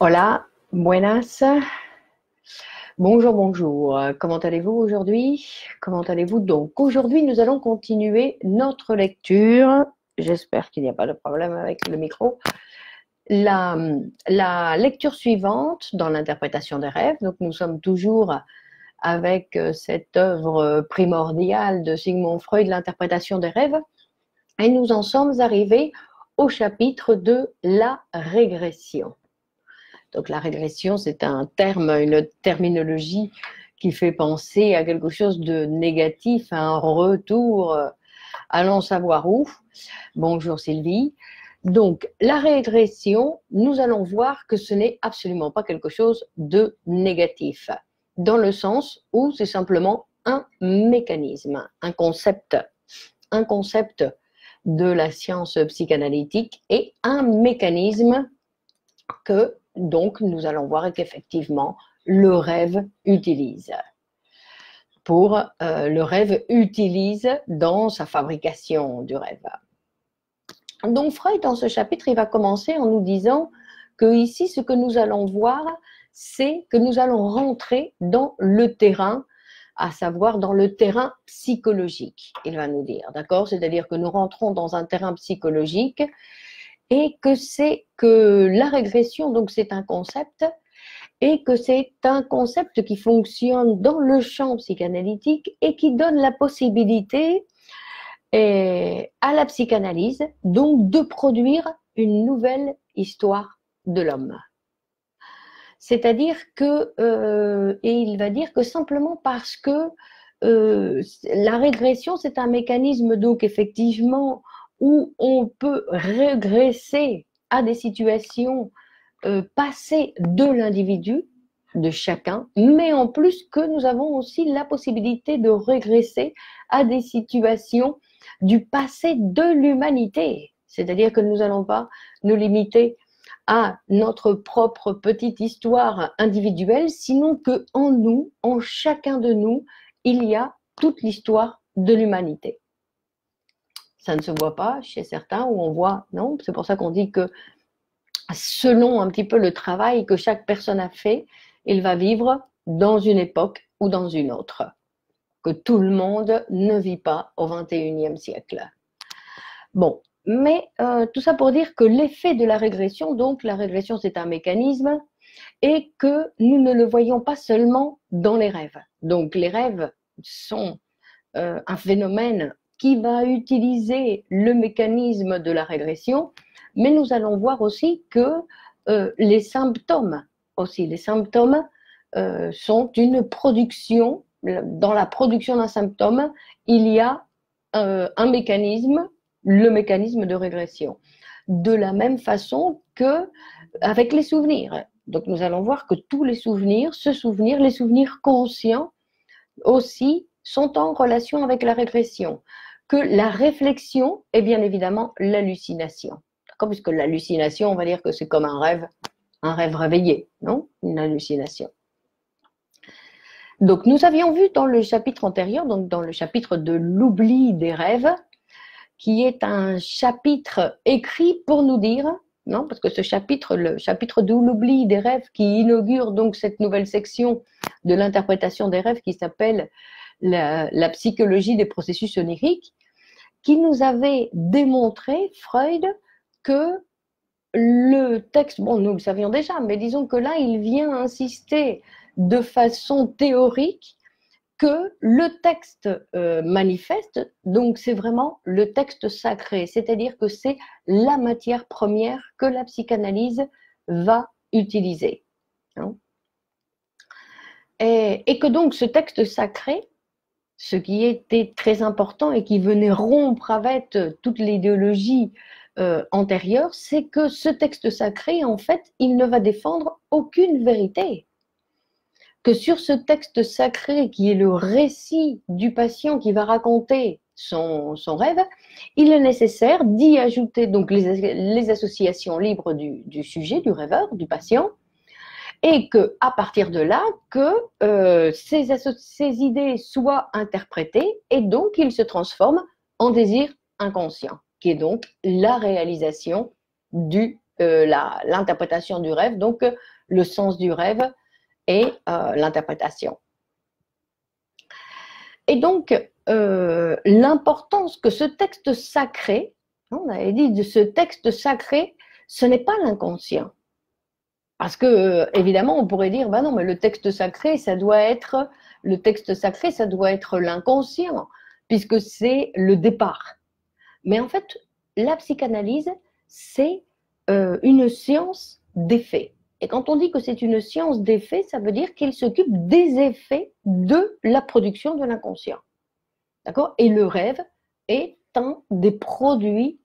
Hola, buenas. Bonjour, bonjour. Comment allez-vous aujourd'hui? Comment allez-vous donc? Aujourd'hui, nous allons continuer notre lecture. J'espère qu'il n'y a pas de problème avec le micro. La lecture suivante dans l'interprétation des rêves. Donc, nous sommes toujours avec cette œuvre primordiale de Sigmund Freud, l'interprétation des rêves. Et nous en sommes arrivés au chapitre de la régression. Donc la régression, c'est un terme, une terminologie qui fait penser à quelque chose de négatif, à un retour, allons savoir où. Bonjour Sylvie. Donc la régression, nous allons voir que ce n'est absolument pas quelque chose de négatif, dans le sens où c'est simplement un mécanisme, un concept de la science psychanalytique et un mécanisme que donc nous allons voir qu'effectivement le rêve utilise dans sa fabrication du rêve. Donc Freud, dans ce chapitre, il va commencer en nous disant que ici, ce que nous allons voir, c'est que nous allons rentrer dans le terrain, à savoir dans le terrain psychologique, il va nous dire, d'accord? C'est-à-dire que nous rentrons dans un terrain psychologique et que la régression, donc c'est un concept, et que c'est un concept qui fonctionne dans le champ psychanalytique et qui donne la possibilité à la psychanalyse, donc de produire une nouvelle histoire de l'homme. C'est-à-dire que, et il va dire que simplement parce que la régression, c'est un mécanisme donc effectivement où on peut régresser à des situations passées de l'individu, de chacun, mais en plus que nous avons aussi la possibilité de régresser à des situations du passé de l'humanité. C'est-à-dire que nous n'allons pas nous limiter à notre propre petite histoire individuelle, sinon que en nous, en chacun de nous, il y a toute l'histoire de l'humanité. Ça ne se voit pas chez certains où on voit, non, c'est pour ça qu'on dit que selon un petit peu le travail que chaque personne a fait, il va vivre dans une époque ou dans une autre, que tout le monde ne vit pas au XXIe siècle. Bon, mais tout ça pour dire que l'effet de la régression, donc la régression c'est un mécanisme, et que nous ne le voyons pas seulement dans les rêves. Donc les rêves sont un phénomène qui va utiliser le mécanisme de la régression, mais nous allons voir aussi que les symptômes sont une production. Dans la production d'un symptôme, il y a un mécanisme, le mécanisme de régression. De la même façon que avec les souvenirs. Donc nous allons voir que tous les souvenirs, les souvenirs conscients aussi, sont en relation avec la régression. Que la réflexion est bien évidemment l'hallucination. D'accord? Puisque l'hallucination, on va dire que c'est comme un rêve réveillé, non? Une hallucination. Donc nous avions vu dans le chapitre antérieur, donc dans le chapitre de l'oubli des rêves, qui est un chapitre écrit pour nous dire, non, parce que ce chapitre, le chapitre de l'oubli des rêves, qui inaugure donc cette nouvelle section de l'interprétation des rêves qui s'appelle la psychologie des processus oniriques, qui nous avait démontré, Freud, que le texte, bon, nous le savions déjà, mais disons que là, il vient insister de façon théorique que le texte manifeste, donc c'est vraiment le texte sacré, c'est-à-dire que c'est la matière première que la psychanalyse va utiliser. Hein. Et que donc ce texte sacré, ce qui était très important et qui venait rompre avec toute l'idéologie antérieure, c'est que ce texte sacré, en fait, il ne va défendre aucune vérité. Que sur ce texte sacré qui est le récit du patient qui va raconter son rêve, il est nécessaire d'y ajouter donc les associations libres du sujet, du rêveur, du patient, et que à partir de là, que ces idées soient interprétées et donc ils se transforment en désir inconscient, qui est donc la réalisation du l'interprétation du rêve, donc le sens du rêve et l'interprétation. Et donc, l'importance que ce texte sacré, on avait dit de ce texte sacré, ce n'est pas l'inconscient. Parce que, évidemment, on pourrait dire, ben non, mais le texte sacré, ça doit être l'inconscient, puisque c'est le départ. Mais en fait, la psychanalyse, c'est une science d'effet. Et quand on dit que c'est une science d'effet, ça veut dire qu'elle s'occupe des effets de la production de l'inconscient. D'accord? Et le rêve est un des produits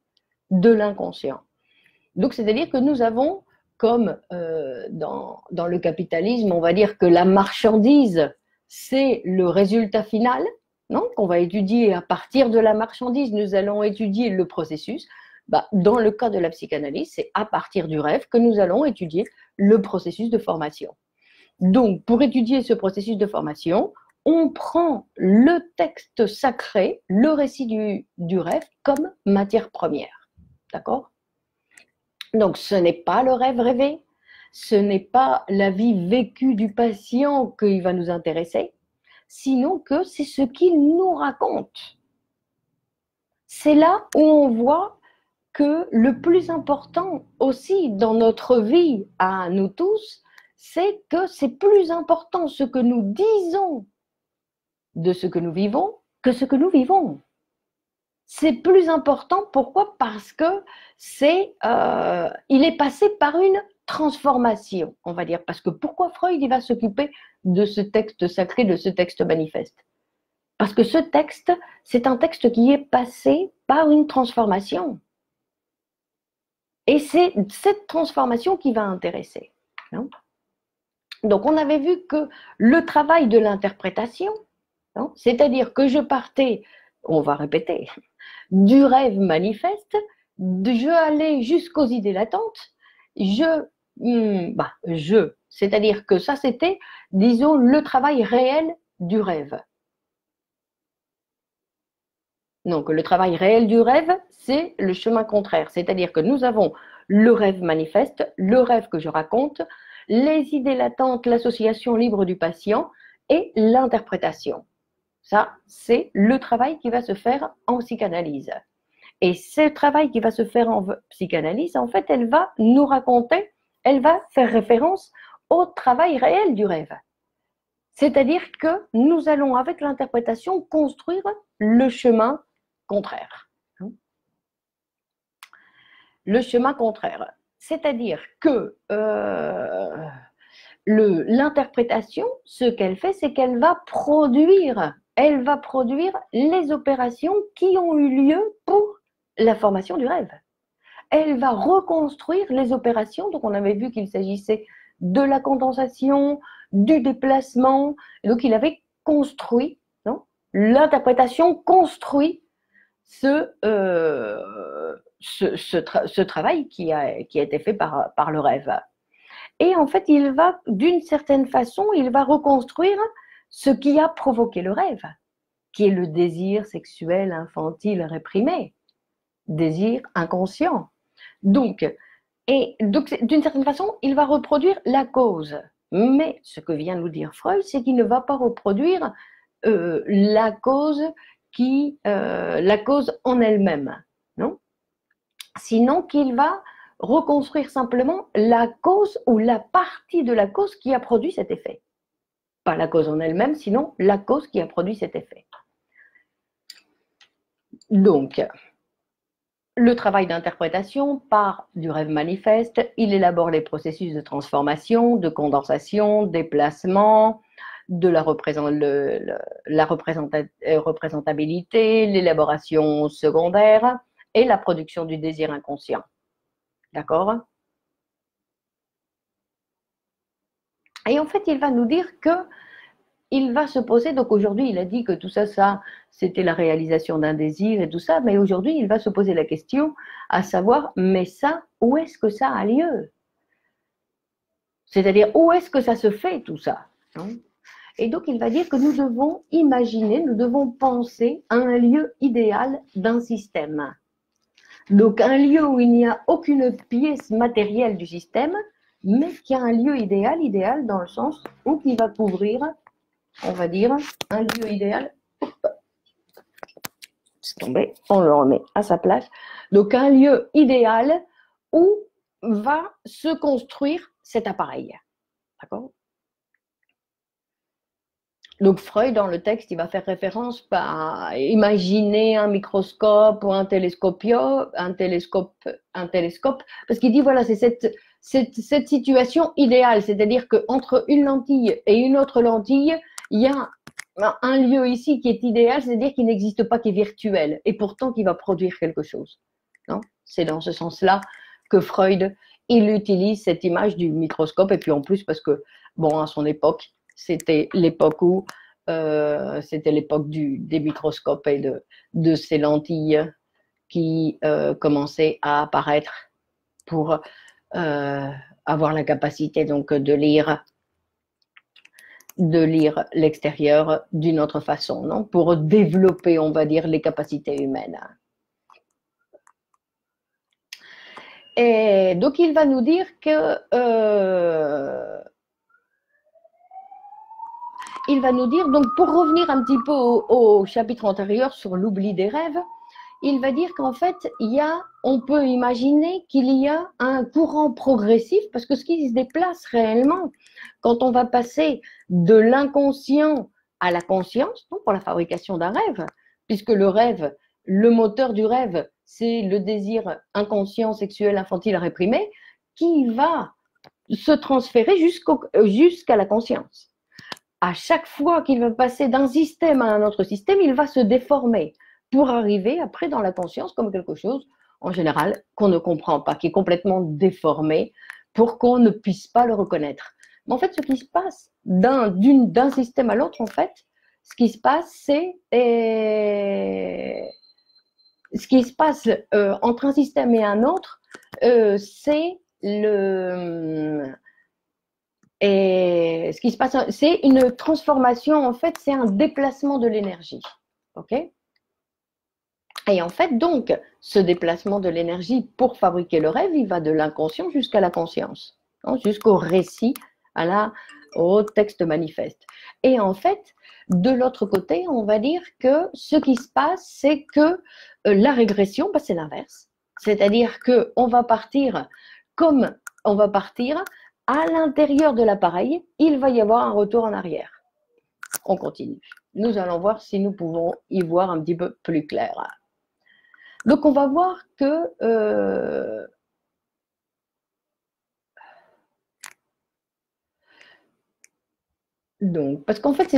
de l'inconscient. Donc, c'est-à-dire que nous avons, comme dans le capitalisme, on va dire que la marchandise, c'est le résultat final, non, qu'on va étudier. À partir de la marchandise, nous allons étudier le processus. Bah, dans le cas de la psychanalyse, c'est à partir du rêve que nous allons étudier le processus de formation. Donc, pour étudier ce processus de formation, on prend le texte sacré, le récit du rêve, comme matière première. D'accord? Donc, ce n'est pas le rêve rêvé, ce n'est pas la vie vécue du patient qui va nous intéresser, sinon que c'est ce qu'il nous raconte. C'est là où on voit que le plus important aussi dans notre vie à nous tous, c'est que c'est plus important ce que nous disons de ce que nous vivons que ce que nous vivons. C'est plus important, pourquoi? Parce que il est passé par une transformation, on va dire. Parce que pourquoi Freud il va s'occuper de ce texte sacré, de ce texte manifeste? Parce que ce texte, c'est un texte qui est passé par une transformation. Et c'est cette transformation qui va intéresser. Non? Donc, on avait vu que le travail de l'interprétation, c'est-à-dire que je partais, on va répéter, du rêve manifeste, je allais jusqu'aux idées latentes, c'est-à-dire que ça c'était, disons, le travail réel du rêve. Donc le travail réel du rêve, c'est le chemin contraire, c'est-à-dire que nous avons le rêve manifeste, le rêve que je raconte, les idées latentes, l'association libre du patient et l'interprétation. Ça, c'est le travail qui va se faire en psychanalyse. Et ce travail qui va se faire en psychanalyse, en fait, elle va nous raconter, elle va faire référence au travail réel du rêve. C'est-à-dire que nous allons, avec l'interprétation, construire le chemin contraire. Le chemin contraire. C'est-à-dire que l'interprétation, ce qu'elle fait, c'est qu'elle va produire les opérations qui ont eu lieu pour la formation du rêve. Elle va reconstruire les opérations, donc on avait vu qu'il s'agissait de la condensation, du déplacement, donc il avait construit, l'interprétation construit ce travail qui a été fait par le rêve. Et en fait, il va, d'une certaine façon, il va reconstruire ce qui a provoqué le rêve, qui est le désir sexuel infantile réprimé, désir inconscient. Donc, d'une certaine façon, il va reproduire la cause. Mais ce que vient nous dire Freud, c'est qu'il ne va pas reproduire la cause en elle-même, non? Sinon qu'il va reconstruire simplement la cause ou la partie de la cause qui a produit cet effet. Pas la cause en elle-même, sinon la cause qui a produit cet effet. Donc, le travail d'interprétation part du rêve manifeste, il élabore les processus de transformation, de condensation, déplacement, de la représentabilité, l'élaboration secondaire et la production du désir inconscient. D'accord? Et en fait, il va nous dire qu'il va se poser, donc aujourd'hui, il a dit que tout ça, c'était la réalisation d'un désir et tout ça, mais aujourd'hui, il va se poser la question à savoir, mais ça, où est-ce que ça a lieu? C'est-à-dire, où est-ce que ça se fait, tout ça? Et donc, il va dire que nous devons imaginer, nous devons penser à un lieu idéal d'un système. Donc, un lieu où il n'y a aucune pièce matérielle du système, mais qui a un lieu idéal dans le sens où qui va couvrir, on va dire, un lieu idéal. C'est tombé, on le remet à sa place. Donc, un lieu idéal où va se construire cet appareil. D'accord? Donc Freud, dans le texte, il va faire référence à imaginer un microscope ou un télescope, parce qu'il dit, voilà, c'est cette situation idéale, c'est-à-dire qu'entre une lentille et une autre lentille, il y a un lieu ici qui est idéal, c'est-à-dire qu'il n'existe pas, qui est virtuel, et pourtant qui va produire quelque chose. C'est dans ce sens-là que Freud, il utilise cette image du microscope, et puis en plus, parce que, bon, à son époque, c'était l'époque où c'était l'époque des microscopes et de ces lentilles qui commençaient à apparaître pour avoir la capacité donc de lire l'extérieur d'une autre façon, non, pour développer, on va dire, les capacités humaines. Et donc il va nous dire que il va nous dire, donc pour revenir un petit peu au chapitre antérieur sur l'oubli des rêves, il va dire qu'en fait, on peut imaginer qu'il y a un courant progressif, parce que ce qui se déplace réellement, quand on va passer de l'inconscient à la conscience, donc pour la fabrication d'un rêve, puisque le rêve, le moteur du rêve, c'est le désir inconscient, sexuel, infantile réprimé, qui va se transférer jusqu'à la conscience. À chaque fois qu'il va passer d'un système à un autre système, il va se déformer pour arriver après dans la conscience comme quelque chose, en général, qu'on ne comprend pas, qui est complètement déformé pour qu'on ne puisse pas le reconnaître. Mais en fait, ce qui se passe d'un système à l'autre, en fait, ce qui se passe, c'est ce qui se passe entre un système et un autre, c'est et ce qui se passe, c'est une transformation, en fait, c'est un déplacement de l'énergie. OK? Et en fait, donc, ce déplacement de l'énergie pour fabriquer le rêve, il va de l'inconscient jusqu'à la conscience, hein, jusqu'au récit, au texte manifeste. Et en fait, de l'autre côté, on va dire que ce qui se passe, c'est que la régression, c'est l'inverse. C'est-à-dire qu'on va partir à l'intérieur de l'appareil, il va y avoir un retour en arrière. On continue. Nous allons voir si nous pouvons y voir un petit peu plus clair. Donc, on va voir que donc, parce qu'en fait,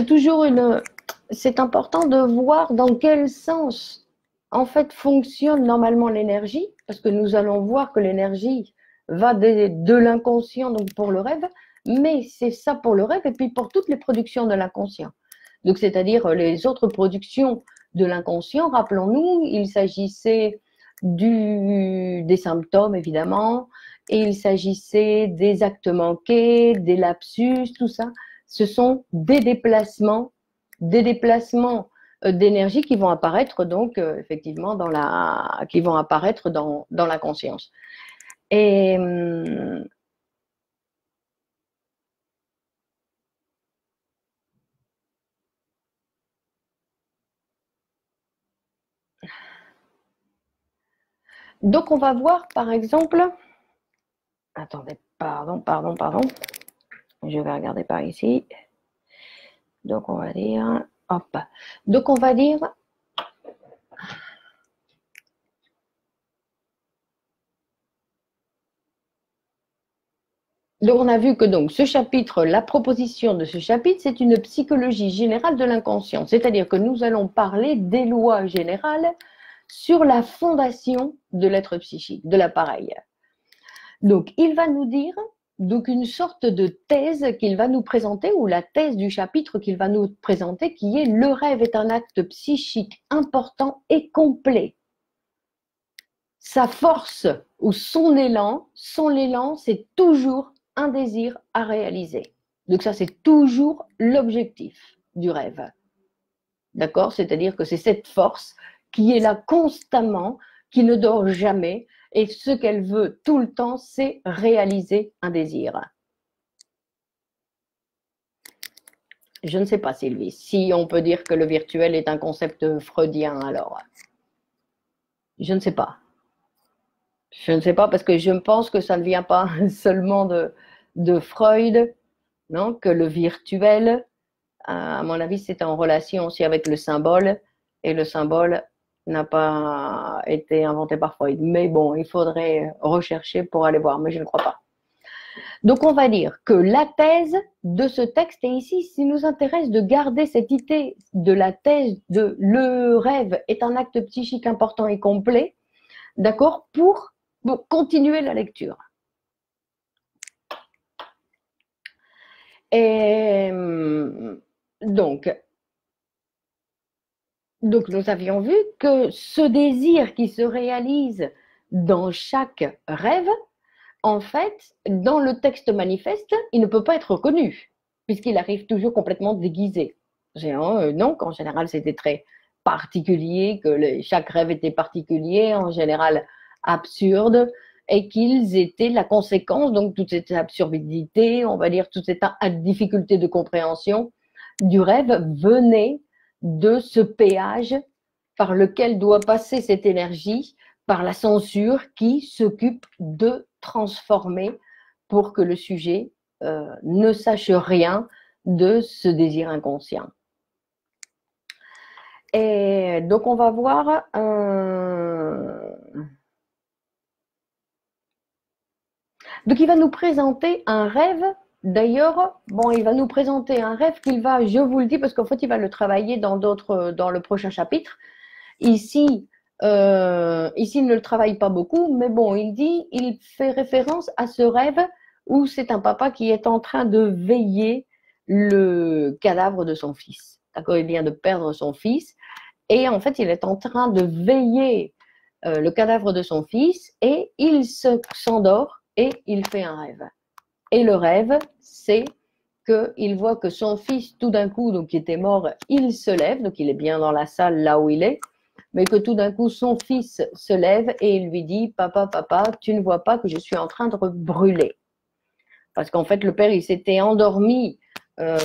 c'est important de voir dans quel sens en fait fonctionne normalement l'énergie, parce que nous allons voir que l'énergie va de l'inconscient donc pour le rêve, mais c'est ça pour le rêve et puis pour toutes les productions de l'inconscient. Donc, c'est-à-dire les autres productions de l'inconscient, rappelons-nous, il s'agissait des symptômes évidemment, et il s'agissait des actes manqués, des lapsus, tout ça. Ce sont des déplacements d'énergie qui vont apparaître donc effectivement qui vont apparaître dans la conscience. Et donc on va voir par exemple, attendez, pardon, je vais regarder par ici. Donc on va dire, hop, donc on va dire, donc on a vu que donc ce chapitre, la proposition de ce chapitre, c'est une psychologie générale de l'inconscient, c'est-à-dire que nous allons parler des lois générales sur la fondation de l'être psychique, de l'appareil. Donc il va nous dire donc une sorte de thèse qu'il va nous présenter, ou la thèse du chapitre qu'il va nous présenter, qui est: le rêve est un acte psychique important et complet. Sa force ou son élan, c'est toujours un désir à réaliser. Donc ça, c'est toujours l'objectif du rêve. D'accord? C'est-à-dire que c'est cette force qui est là constamment, qui ne dort jamais, et ce qu'elle veut tout le temps, c'est réaliser un désir. Je ne sais pas, Sylvie, si on peut dire que le virtuel est un concept freudien, alors. Je ne sais pas. Je ne sais pas parce que je pense que ça ne vient pas seulement de Freud, non, que le virtuel, à mon avis, c'est en relation aussi avec le symbole, et le symbole n'a pas été inventé par Freud. Mais bon, il faudrait rechercher pour aller voir, mais je ne crois pas. Donc, on va dire que la thèse de ce texte, et ici, s'il nous intéresse de garder cette idée de la thèse de le rêve est un acte psychique important et complet, d'accord, pour continuer la lecture. Et donc, nous avions vu que ce désir qui se réalise dans chaque rêve, en fait, dans le texte manifeste, il ne peut pas être reconnu, puisqu'il arrive toujours complètement déguisé. Non, qu'en général, c'était très particulier, que chaque rêve était particulier, en général absurde, et qu'ils étaient la conséquence, donc toute cette absurdité, on va dire toute cette difficulté de compréhension du rêve venait de ce péage par lequel doit passer cette énergie, par la censure qui s'occupe de transformer pour que le sujet ne sache rien de ce désir inconscient. Et donc on va voir donc il va nous présenter un rêve. D'ailleurs, bon, il va nous présenter un rêve qu'il va, je vous le dis, parce qu'en fait, il va le travailler dans le prochain chapitre. Ici, il ne le travaille pas beaucoup, mais bon, il fait référence à ce rêve où c'est un papa qui est en train de veiller le cadavre de son fils. D'accord, il vient de perdre son fils et en fait, il est en train de veiller le cadavre de son fils et il s'endort et il fait un rêve. Et le rêve, c'est qu'il voit que son fils, tout d'un coup, donc qui était mort, il se lève, donc il est bien dans la salle là où il est, mais que tout d'un coup, son fils se lève et il lui dit « Papa, papa, tu ne vois pas que je suis en train de brûler ?» Parce qu'en fait, le père, il s'était endormi, il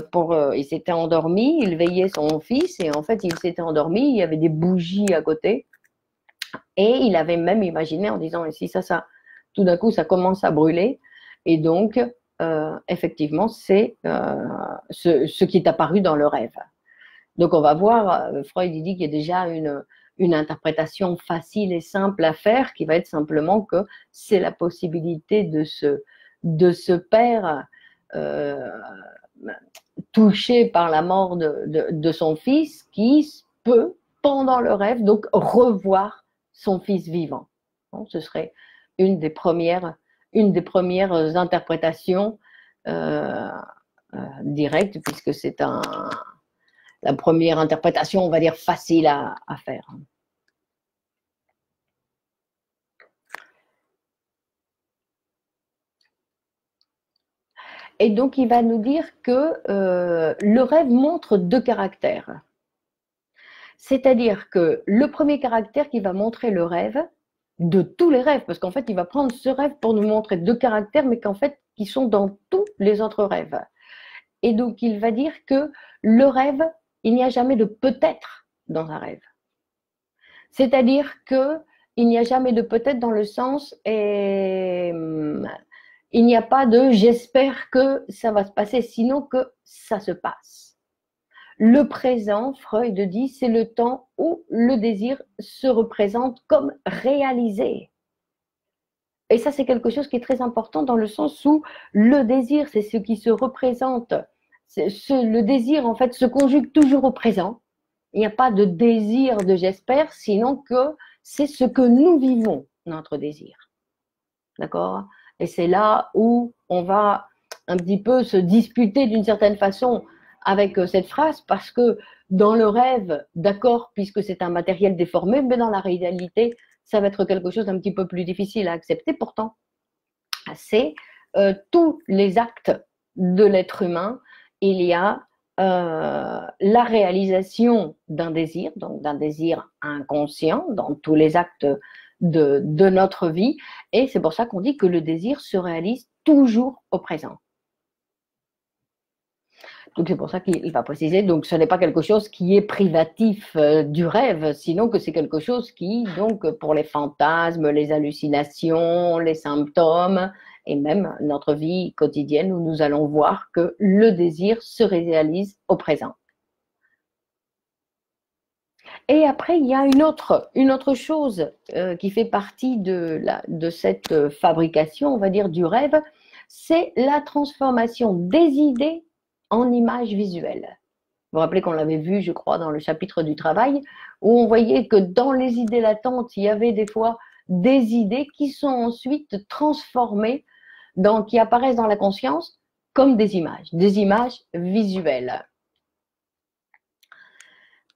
veillait son fils et en fait, il s'était endormi, il y avait des bougies à côté et il avait même imaginé en disant « Et si ça, tout d'un coup, ça commence à brûler ?» Et donc, effectivement, c'est ce qui est apparu dans le rêve. Donc, on va voir, Freud il dit qu'il y a déjà une interprétation facile et simple à faire, qui va être simplement que c'est la possibilité de ce père touché par la mort de son fils, qui peut, pendant le rêve, donc revoir son fils vivant. Bon, ce serait une des premières interprétations directes, puisque c'est la première interprétation, on va dire, facile à faire. Et donc, il va nous dire que le rêve montre deux caractères. C'est-à-dire que le premier caractère qui va montrer le rêve, de tous les rêves, parce qu'en fait, il va prendre ce rêve pour nous montrer deux caractères, mais qu'en fait, qui sont dans tous les autres rêves. Et donc, il va dire que le rêve, il n'y a jamais de peut-être dans un rêve. C'est-à-dire qu'il n'y a jamais de peut-être dans le sens, il n'y a pas de j'espère que ça va se passer, sinon que ça se passe. Le présent, Freud dit, c'est le temps où le désir se représente comme réalisé. Et ça, c'est quelque chose qui est très important dans le sens où le désir, c'est ce qui se représente. Le désir, en fait, se conjugue toujours au présent. Il n'y a pas de désir de j'espère, sinon que c'est ce que nous vivons, notre désir. D'accord ? Et c'est là où on va un petit peu se disputer d'une certaine façon avec cette phrase, parce que dans le rêve, d'accord, puisque c'est un matériel déformé, mais dans la réalité, ça va être quelque chose d'un petit peu plus difficile à accepter. Pourtant, c'est tous les actes de l'être humain, il y a la réalisation d'un désir, donc d'un désir inconscient, dans tous les actes de notre vie. Et c'est pour ça qu'on dit que le désir se réalise toujours au présent. Donc c'est pour ça qu'il va préciser, donc ce n'est pas quelque chose qui est privatif du rêve, sinon que c'est quelque chose qui, donc pour les fantasmes, les hallucinations, les symptômes, et même notre vie quotidienne où nous allons voir que le désir se réalise au présent. Et après, il y a une autre chose qui fait partie de cette fabrication, on va dire, du rêve, c'est la transformation des idées en images visuelles. Vous vous rappelez qu'on l'avait vu, je crois, dans le chapitre du travail, où on voyait que dans les idées latentes, il y avait des fois des idées qui sont ensuite transformées, qui apparaissent dans la conscience comme des images visuelles.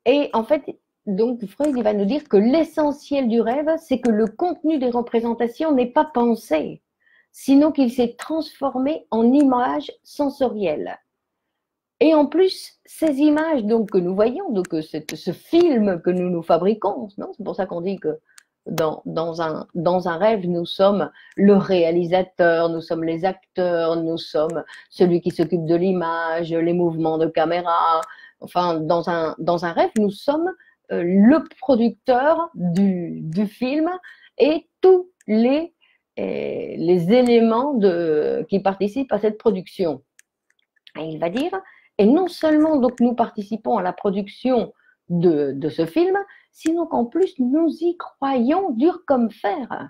Et en fait, donc Freud il va nous dire que l'essentiel du rêve, c'est que le contenu des représentations n'est pas pensé, sinon qu'il s'est transformé en images sensorielles. Et en plus, ces images donc, que nous voyons, donc ce film que nous nous fabriquons, c'est pour ça qu'on dit que dans un rêve, nous sommes le réalisateur, nous sommes les acteurs, nous sommes celui qui s'occupe de l'image, les mouvements de caméra. Enfin, dans un rêve, nous sommes le producteur du film et tous les éléments qui participent à cette production. Et il va dire, et non seulement donc nous participons à la production de ce film, sinon qu'en plus nous y croyons dur comme fer.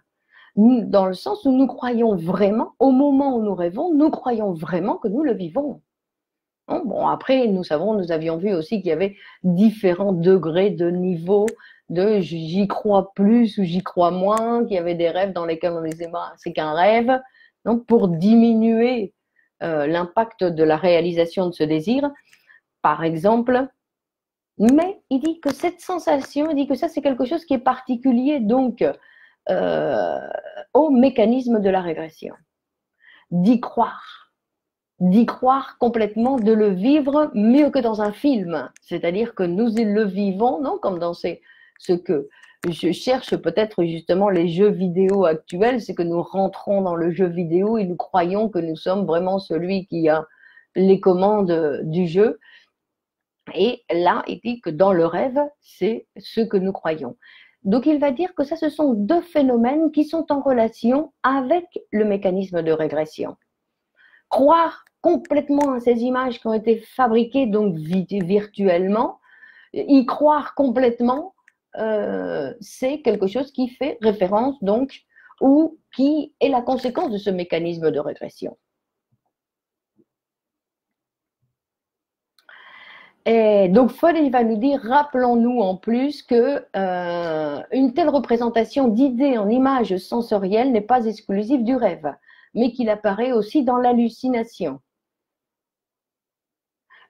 Dans le sens où nous croyons vraiment, au moment où nous rêvons, nous croyons vraiment que nous le vivons. Bon, après, nous avions vu aussi qu'il y avait différents degrés de niveau de j'y crois plus ou j'y crois moins, qu'il y avait des rêves dans lesquels on disait bah, c'est qu'un rêve. Donc, pour diminuer l'impact de la réalisation de ce désir, par exemple, mais il dit que cette sensation, il dit que ça c'est quelque chose qui est particulier donc au mécanisme de la régression. D'y croire complètement, de le vivre mieux que dans un film. C'est-à-dire que nous le vivons, non, comme dans ce que je cherche peut-être justement les jeux vidéo actuels, c'est que nous rentrons dans le jeu vidéo et nous croyons que nous sommes vraiment celui qui a les commandes du jeu. Et là, il dit que dans le rêve, c'est ce que nous croyons. Donc, il va dire que ça, ce sont deux phénomènes qui sont en relation avec le mécanisme de régression. Croire complètement à ces images qui ont été fabriquées donc virtuellement, y croire complètement, c'est quelque chose qui fait référence donc ou qui est la conséquence de ce mécanisme de régression. Et donc Freud il va nous dire, rappelons-nous en plus que une telle représentation d'idées en images sensorielles n'est pas exclusive du rêve, mais qu'il apparaît aussi dans l'hallucination.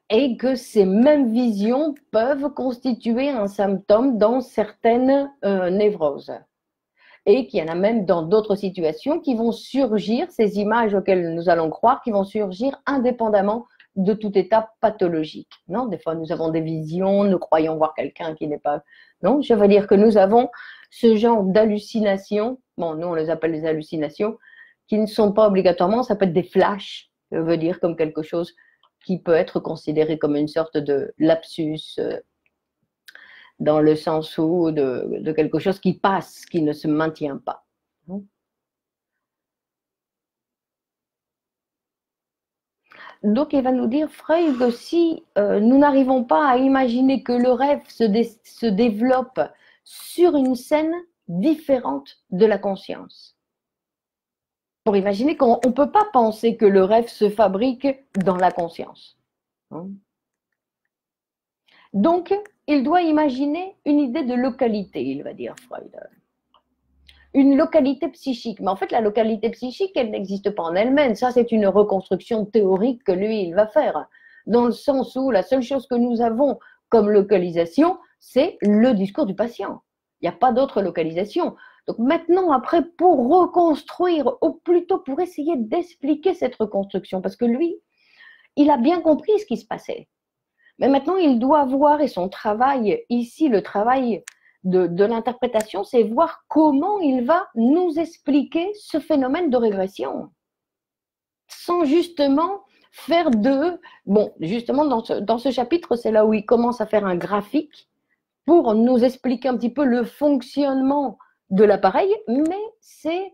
Et que ces mêmes visions peuvent constituer un symptôme dans certaines névroses. Et qu'il y en a même dans d'autres situations qui vont surgir, ces images auxquelles nous allons croire, qui vont surgir indépendamment de tout état pathologique. Non, des fois, nous avons des visions, nous croyons voir quelqu'un qui n'est pas... Non, je veux dire que nous avons ce genre d'hallucinations, bon, nous, on les appelle les hallucinations, qui ne sont pas obligatoirement, ça peut être des flashs, je veux dire, comme quelque chose qui peut être considéré comme une sorte de lapsus, dans le sens où de quelque chose qui passe, qui ne se maintient pas. Donc, il va nous dire, Freud, que si nous n'arrivons pas à imaginer que le rêve se développe sur une scène différente de la conscience, pour imaginer qu'on ne peut pas penser que le rêve se fabrique dans la conscience. Donc, il doit imaginer une idée de localité, il va dire Freud. Une localité psychique. Mais en fait, la localité psychique, elle n'existe pas en elle-même. Ça, c'est une reconstruction théorique que lui, il va faire. Dans le sens où la seule chose que nous avons comme localisation, c'est le discours du patient. Il n'y a pas d'autre localisation. Donc maintenant, après, pour reconstruire, ou plutôt pour essayer d'expliquer cette reconstruction, parce que lui, il a bien compris ce qui se passait. Mais maintenant, il doit voir, et son travail, ici, le travail de l'interprétation, c'est voir comment il va nous expliquer ce phénomène de régression. Sans justement faire de... Bon, justement, dans ce chapitre, c'est là où il commence à faire un graphique pour nous expliquer un petit peu le fonctionnement de l'appareil, mais c'est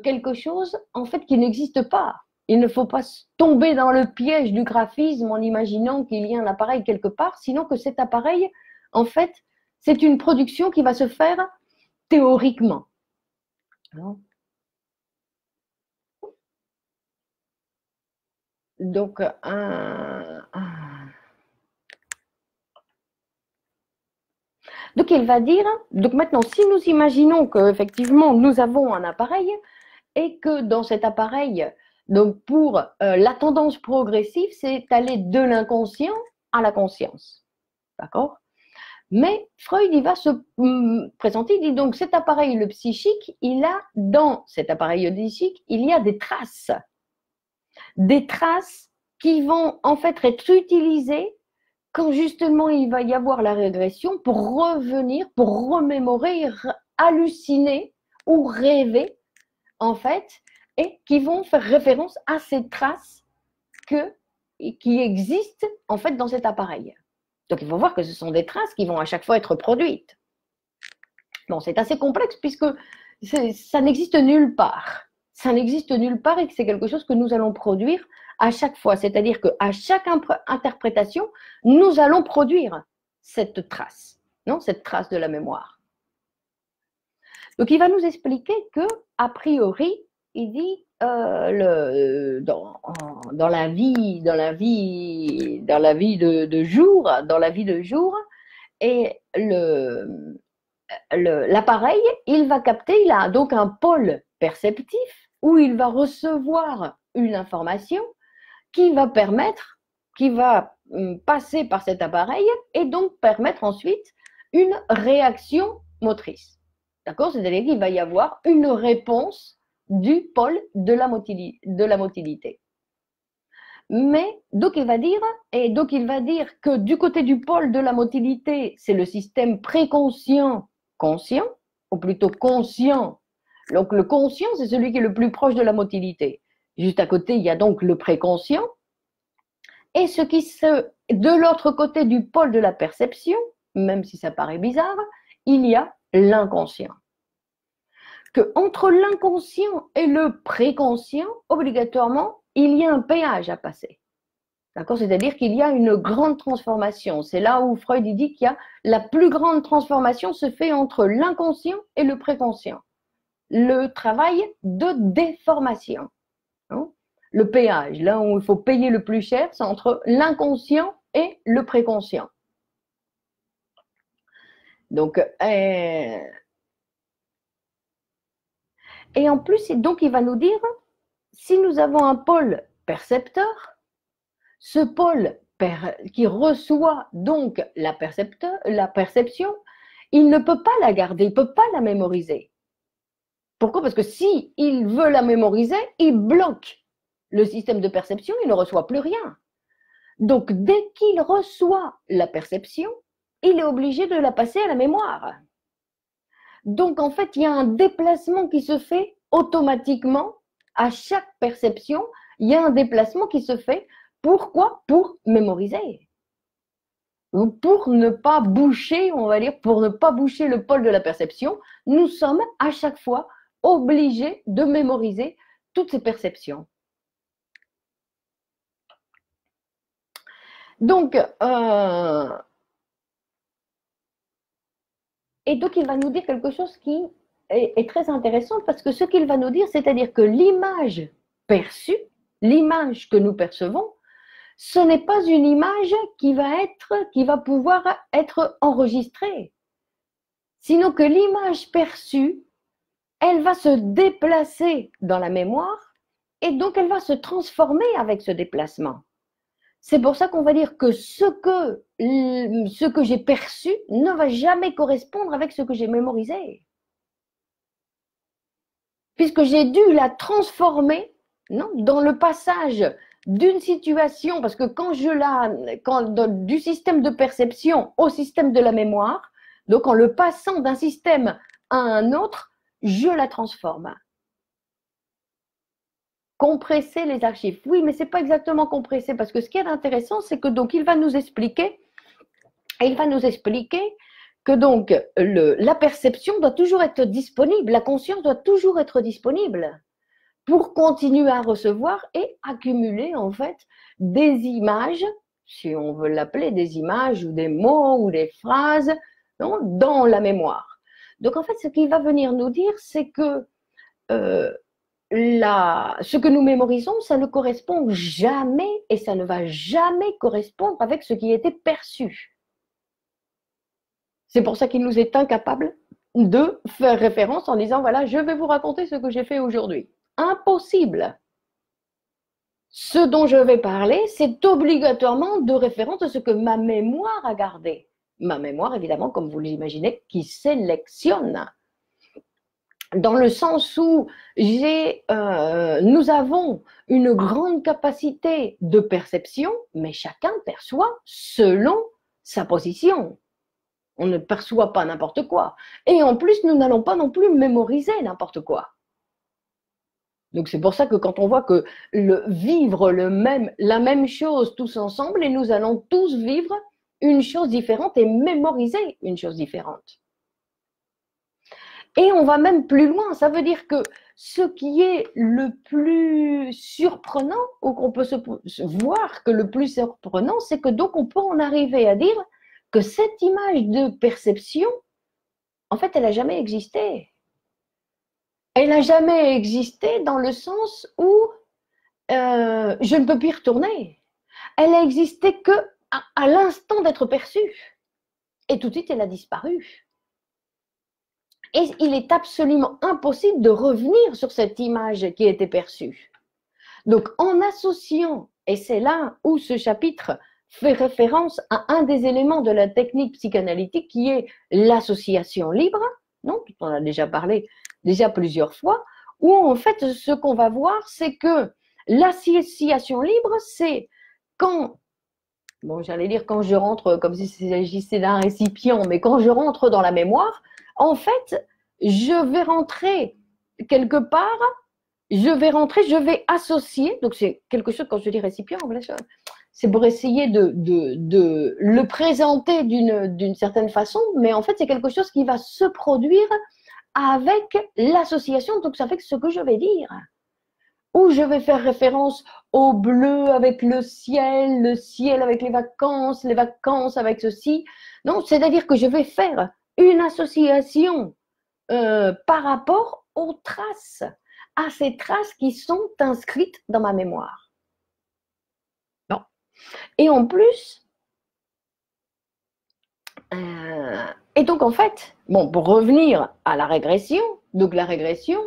quelque chose, en fait, qui n'existe pas. Il ne faut pas tomber dans le piège du graphisme en imaginant qu'il y a un appareil quelque part, sinon que cet appareil, en fait, c'est une production qui va se faire théoriquement. Donc, donc, il va dire, donc maintenant, si nous imaginons qu'effectivement, nous avons un appareil et que dans cet appareil, donc pour la tendance progressive, c'est aller de l'inconscient à la conscience. D'accord? Mais Freud, il va se présenter, il dit donc cet appareil, le psychique, dans cet appareil psychique, il y a des traces qui vont en fait être utilisées quand justement il va y avoir la régression pour revenir, pour remémorer, halluciner ou rêver en fait, et qui vont faire référence à ces traces qui existent en fait dans cet appareil. Donc il faut voir que ce sont des traces qui vont à chaque fois être produites. Bon, c'est assez complexe puisque ça n'existe nulle part. Ça n'existe nulle part et que c'est quelque chose que nous allons produire à chaque fois. C'est-à-dire qu'à chaque interprétation, nous allons produire cette trace, non, cette trace de la mémoire. Donc il va nous expliquer que, a priori, il dit dans la vie de jour, et l'appareil, il va capter, il a donc un pôle perceptif où il va recevoir une information qui va passer par cet appareil et donc permettre ensuite une réaction motrice. D'accord? C'est-à-dire qu'il va y avoir une réponse du pôle de la motilité. Mais donc il va dire que du côté du pôle de la motilité, c'est le système préconscient-conscient, ou plutôt conscient. Donc le conscient, c'est celui qui est le plus proche de la motilité. Juste à côté, il y a donc le préconscient. Et de l'autre côté du pôle de la perception, même si ça paraît bizarre, il y a l'inconscient. Que entre l'inconscient et le préconscient, obligatoirement, il y a un péage à passer. D'accord? C'est-à-dire qu'il y a une grande transformation. C'est là où Freud dit qu'il y a la plus grande transformation se fait entre l'inconscient et le préconscient. Le travail de déformation. Hein? Le péage, là où il faut payer le plus cher, c'est entre l'inconscient et le préconscient. Donc, et en plus, donc, il va nous dire, si nous avons un pôle percepteur, ce pôle qui reçoit donc la perception, il ne peut pas la garder, il ne peut pas la mémoriser. Pourquoi? Parce que si il veut la mémoriser, il bloque le système de perception, il ne reçoit plus rien. Donc, dès qu'il reçoit la perception, il est obligé de la passer à la mémoire. Donc, en fait, il y a un déplacement qui se fait automatiquement à chaque perception. Il y a un déplacement qui se fait. Pourquoi? Pour mémoriser. Pour ne pas boucher, on va dire, pour ne pas boucher le pôle de la perception, nous sommes à chaque fois obligés de mémoriser toutes ces perceptions. Donc, et donc, il va nous dire quelque chose qui est très intéressant parce que ce qu'il va nous dire, c'est-à-dire que l'image perçue, l'image que nous percevons, ce n'est pas une image qui va pouvoir être enregistrée. Sinon que l'image perçue, elle va se déplacer dans la mémoire et donc elle va se transformer avec ce déplacement. C'est pour ça qu'on va dire que ce que j'ai perçu ne va jamais correspondre avec ce que j'ai mémorisé. Puisque j'ai dû la transformer, non, dans le passage d'une situation, parce que du système de perception au système de la mémoire, Donc, en le passant d'un système à un autre, je la transforme. Compresser les archives. Oui, mais ce n'est pas exactement compresser, parce que ce qui est intéressant, c'est que donc il va nous expliquer que donc la perception doit toujours être disponible, la conscience doit toujours être disponible pour continuer à recevoir et accumuler en fait des images, si on veut l'appeler des images ou des mots ou des phrases, non, dans la mémoire. Donc en fait, ce qu'il va venir nous dire, c'est que ce que nous mémorisons, ça ne correspond jamais et ça ne va jamais correspondre avec ce qui était perçu. C'est pour ça qu'il nous est incapable de faire référence en disant, voilà, je vais vous raconter ce que j'ai fait aujourd'hui. Impossible. Ce dont je vais parler, c'est obligatoirement de référence à ce que ma mémoire a gardé. Ma mémoire, évidemment, comme vous l'imaginez, qui sélectionne. Dans le sens où nous avons une grande capacité de perception, mais chacun perçoit selon sa position. On ne perçoit pas n'importe quoi. Et en plus, nous n'allons pas non plus mémoriser n'importe quoi. Donc c'est pour ça que quand on voit que vivre la même chose tous ensemble, et nous allons tous vivre une chose différente et mémoriser une chose différente. Et on va même plus loin, ça veut dire que ce qui est le plus surprenant, ou qu'on peut se voir que le plus surprenant, c'est que donc on peut en arriver à dire que cette image de perception, en fait, elle n'a jamais existé. Elle n'a jamais existé dans le sens où je ne peux plus y retourner. Elle n'a existé que à l'instant d'être perçue. Et tout de suite, elle a disparu. Et il est absolument impossible de revenir sur cette image qui a été perçue. Donc, en associant, et c'est là où ce chapitre fait référence à un des éléments de la technique psychanalytique qui est l'association libre, non, on en a déjà parlé plusieurs fois, où en fait, ce qu'on va voir, c'est que l'association libre, c'est quand, bon, j'allais dire quand je rentre, comme si il s'agissait d'un récipient, mais quand je rentre dans la mémoire, en fait, je vais rentrer quelque part, je vais associer, donc c'est quelque chose, quand je dis récipient, c'est pour essayer de le présenter d'une certaine façon, mais en fait, c'est quelque chose qui va se produire avec l'association, donc ça fait ce que je vais dire. Ou je vais faire référence au bleu avec le ciel avec les vacances avec ceci. Non, c'est-à-dire que je vais faire une association par rapport aux traces, à ces traces qui sont inscrites dans ma mémoire. Bon. Et en plus, et donc en fait, bon, pour revenir à la régression, donc la régression,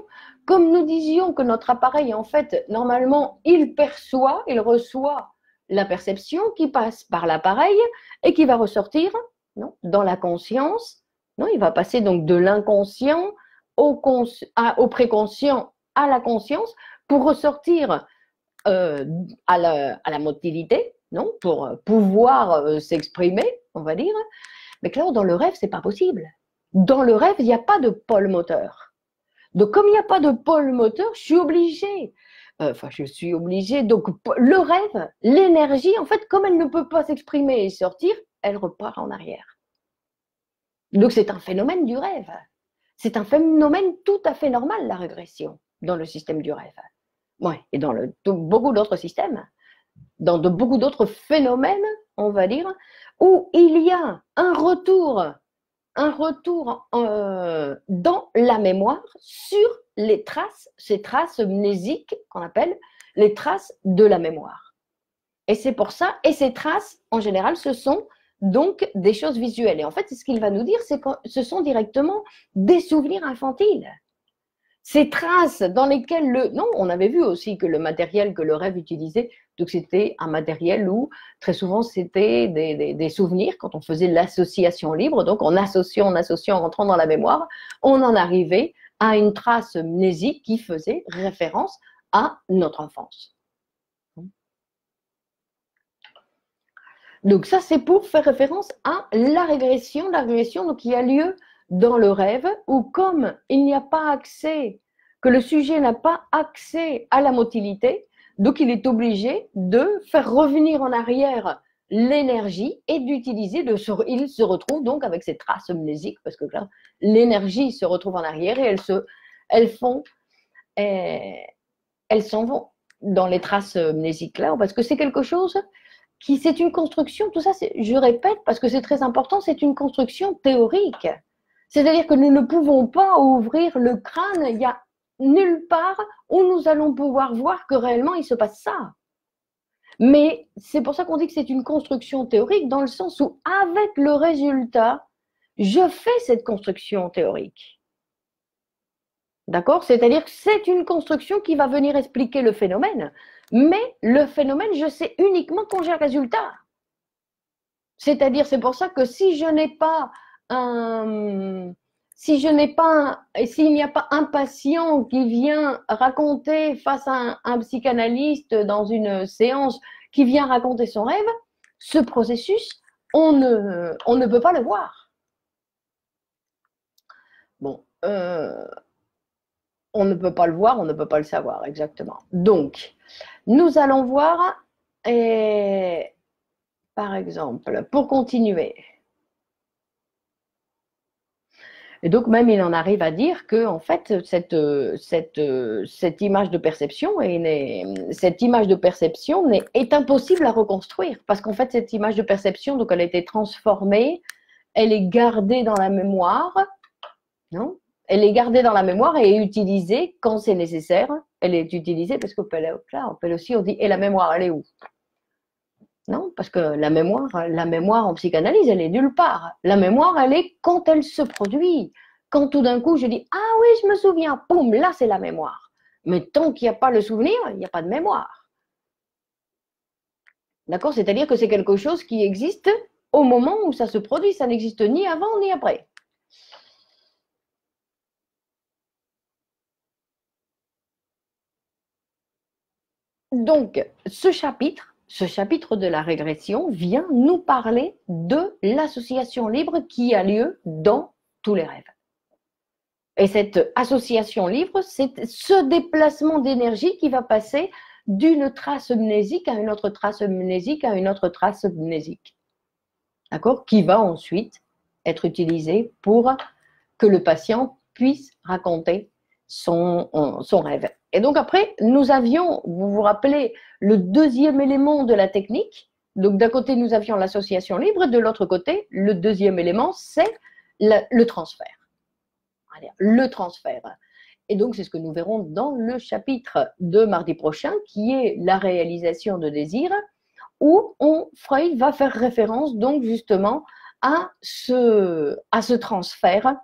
comme nous disions que notre appareil, en fait, normalement, il reçoit la perception qui passe par l'appareil et qui va ressortir, non, dans la conscience. Non, il va passer donc de l'inconscient au préconscient à la conscience pour ressortir à la motilité, non, pour pouvoir s'exprimer, on va dire. Mais clairement, dans le rêve, c'est pas possible. Dans le rêve, il n'y a pas de pôle moteur. Donc, comme il n'y a pas de pôle moteur, je suis obligée. Donc, le rêve, l'énergie, en fait, comme elle ne peut pas s'exprimer et sortir, elle repart en arrière. Donc, c'est un phénomène du rêve. C'est un phénomène tout à fait normal, la régression, dans le système du rêve. Ouais, et dans beaucoup d'autres systèmes, dans beaucoup d'autres phénomènes, on va dire, où il y a un retour dans la mémoire sur les traces, ces traces mnésiques qu'on appelle les traces de la mémoire. Et c'est pour ça, et ces traces, en général, ce sont donc des choses visuelles. Et en fait, ce qu'il va nous dire, c'est que ce sont directement des souvenirs infantiles. Ces traces dans lesquelles non, on avait vu aussi que le matériel que le rêve utilisait, donc c'était un matériel où très souvent c'était des souvenirs quand on faisait l'association libre, donc en associant, en rentrant dans la mémoire, on en arrivait à une trace mnésique qui faisait référence à notre enfance. Donc ça, c'est pour faire référence à la régression donc, qui a lieu dans le rêve, où comme il n'y a pas accès, que le sujet n'a pas accès à la motilité, donc il est obligé de faire revenir en arrière l'énergie et d'utiliser, il se retrouve donc avec ces traces amnésiques, parce que là, l'énergie se retrouve en arrière et elles s'en vont dans les traces amnésiques là, parce que c'est quelque chose c'est une construction, tout ça, je répète parce que c'est très important, c'est une construction théorique. C'est-à-dire que nous ne pouvons pas ouvrir le crâne, il n'y a nulle part où nous allons pouvoir voir que réellement il se passe ça. Mais c'est pour ça qu'on dit que c'est une construction théorique, dans le sens où avec le résultat, je fais cette construction théorique. D'accord? C'est-à-dire que c'est une construction qui va venir expliquer le phénomène, mais le phénomène, je sais uniquement quand j'ai le résultat. C'est-à-dire, c'est pour ça que si je n'ai pas s'il n'y a pas un patient qui vient raconter face à un psychanalyste dans une séance, qui vient raconter son rêve, ce processus, on ne peut pas le voir. Bon, on ne peut pas le voir, on ne peut pas le savoir, exactement. Donc, nous allons voir, par exemple, pour continuer. Et donc, même, il en arrive à dire que, en fait, cette image de perception est impossible à reconstruire. Parce qu'en fait, cette image de perception, donc, elle a été transformée, elle est gardée dans la mémoire, non? Elle est gardée dans la mémoire et est utilisée quand c'est nécessaire. Elle est utilisée parce qu'on peut aussi, on dit, et la mémoire, elle est où? Non, parce que la mémoire en psychanalyse, elle est nulle part. La mémoire, elle est quand elle se produit. Quand tout d'un coup, je dis, ah oui, je me souviens, boum, là, c'est la mémoire. Mais tant qu'il n'y a pas le souvenir, il n'y a pas de mémoire. D'accord? C'est-à-dire que c'est quelque chose qui existe au moment où ça se produit. Ça n'existe ni avant ni après. Donc, ce chapitre de la régression vient nous parler de l'association libre qui a lieu dans tous les rêves. Et cette association libre, c'est ce déplacement d'énergie qui va passer d'une trace amnésique à une autre trace amnésique à une autre trace amnésique. D'accord? Qui va ensuite être utilisée pour que le patient puisse raconter son rêve. Et donc après, nous avions, vous vous rappelez, le deuxième élément de la technique. Donc d'un côté, nous avions l'association libre, de l'autre côté, le deuxième élément, c'est le transfert. Le transfert. Et donc, c'est ce que nous verrons dans le chapitre de mardi prochain, qui est la réalisation de désir, où Freud va faire référence donc justement à ce transfert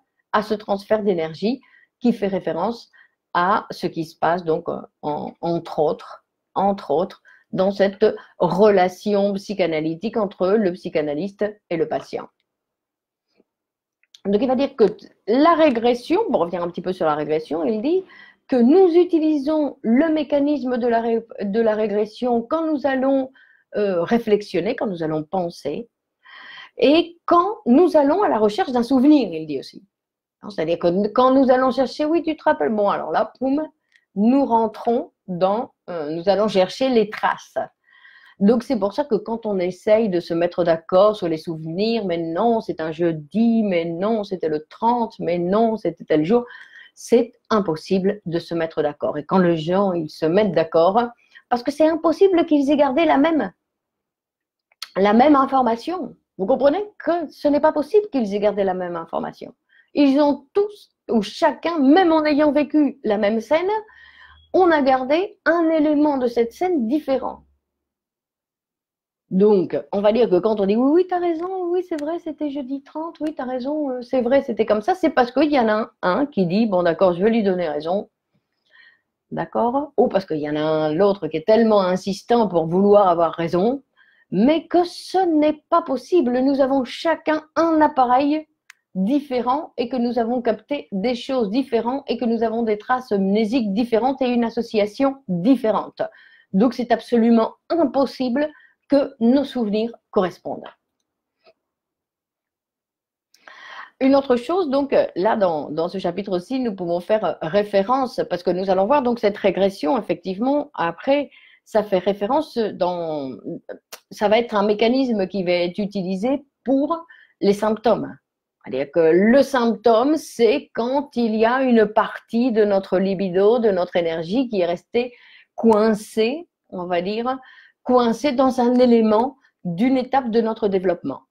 d'énergie qui fait référence à ce qui se passe donc entre autres dans cette relation psychanalytique entre le psychanalyste et le patient. Donc il va dire que la régression, pour revenir un petit peu sur la régression, il dit que nous utilisons le mécanisme de la régression quand nous allons réflexionner, quand nous allons penser, et quand nous allons à la recherche d'un souvenir, il dit aussi. C'est-à-dire que quand nous allons chercher, oui, tu te rappelles, bon, alors là, poum, nous rentrons nous allons chercher les traces. Donc, c'est pour ça que quand on essaye de se mettre d'accord sur les souvenirs, mais non, c'est un jeudi, mais non, c'était le 30, mais non, c'était tel jour, c'est impossible de se mettre d'accord. Et quand les gens, ils se mettent d'accord, parce que c'est impossible qu'ils aient gardé la même information. Vous comprenez que ce n'est pas possible qu'ils aient gardé la même information. Ils ont tous, ou chacun, même en ayant vécu la même scène, on a gardé un élément de cette scène différent. Donc, on va dire que quand on dit oui, tu as raison, oui, c'est vrai, c'était jeudi 30, oui, tu as raison, c'est vrai, c'était comme ça, c'est parce qu'il y en a un qui dit, bon, d'accord, je vais lui donner raison, d'accord, ou parce qu'il y en a l'autre qui est tellement insistant pour vouloir avoir raison, mais que ce n'est pas possible. Nous avons chacun un appareil différent et que nous avons capté des choses différentes et que nous avons des traces mnésiques différentes et une association différente. Donc, c'est absolument impossible que nos souvenirs correspondent. Une autre chose, donc là, dans ce chapitre aussi, nous pouvons faire référence, parce que nous allons voir donc cette régression, effectivement, après, ça fait référence ça va être un mécanisme qui va être utilisé pour les symptômes. C'est-à-dire que le symptôme, c'est quand il y a une partie de notre libido, de notre énergie qui est restée coincée, on va dire, coincée dans un élément d'une étape de notre développement.